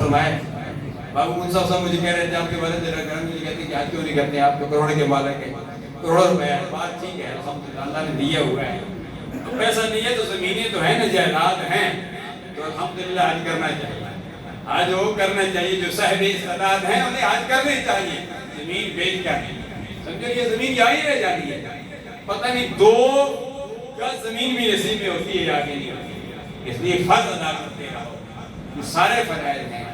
فرمائے بابو منصف صاحب مجھے کہہ رہے تھے آپ کے والد کرم مجھے کہتے ہیں کہ آج کیوں نہیں کرتے آپ تو کروڑ کے مالک ہیں، کروڑوں روپے ہے، بات ٹھیک ہے الحمدللہ اللہ نے دیا ہوا ہے، تو پیسہ نہیں ہے تو زمینیں تو ہیں نا، جائیداد ہیں، تو الحمدللہ حج کرنا چاہیے، حج وہ کرنا چاہیے جو صاحب استعداد ہیں انہیں حج کرنے چاہیے، زمین بیچ کر سمجھو یہ زمین یہاں ہی رہ جاتی ہے، پتہ نہیں 2 گز زمین بھی نصیب میں ہوتی ہے یا آگے نہیں ہوتی، اس لیے فرض ادا کرتے رہو، یہ سارے فرائض ہیں،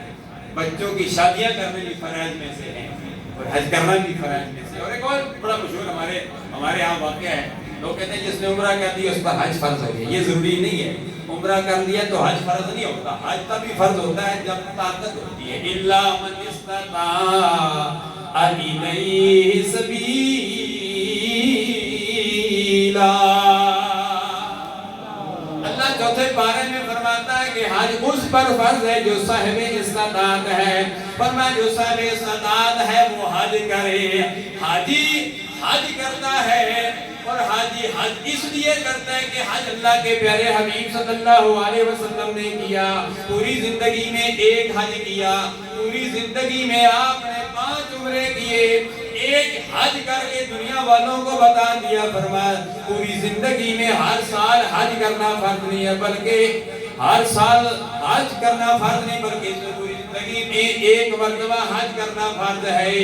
بچوں کی شادیاں کرنے بھی فرائض میں سے ہیں اور حج کرنا بھی فرائض میں سے۔ اور ایک اور بڑا مشہور ہمارے یہاں واقعہ ہے، لوگ کہتے ہیں جس نے عمرہ کر دیا اس پر حج فرض ہو گیا، یہ ضروری نہیں ہے، عمرہ کر دیا تو حج فرض نہیں ہوتا، حج تب بھی فرض ہوتا ہے جب طاقت ہوتی ہے، اِلَّا مَنِ اسْتَطَاعَ إِلَيْهِ سَبِيلًا۔ اللہ چوتھے پارے میں فرماتا ہے کہ حج اس پر فرض ہے جو صاحب استطاعت ہے، فرمایا جو صاحب استطاعت ہے وہ حج کرے، حاجی حج کرتا ہے اور حاجی حج اس لیے کرتا ہے کہ حج اللہ کے پیارے حبیب صلی اللہ علیہ وسلم نے کیا، پوری زندگی میں ایک حج کیا، پوری زندگی میں آپ نے 5 عمرے کیے، ایک حج کر کے دنیا والوں کو بتا دیا، فرمایا پوری زندگی میں ہر سال حج کرنا فرض نہیں ہے، بلکہ ہر سال حج کرنا فرض نہیں بلکہ پوری زندگی میں ایک مرتبہ حج کرنا فرض ہے۔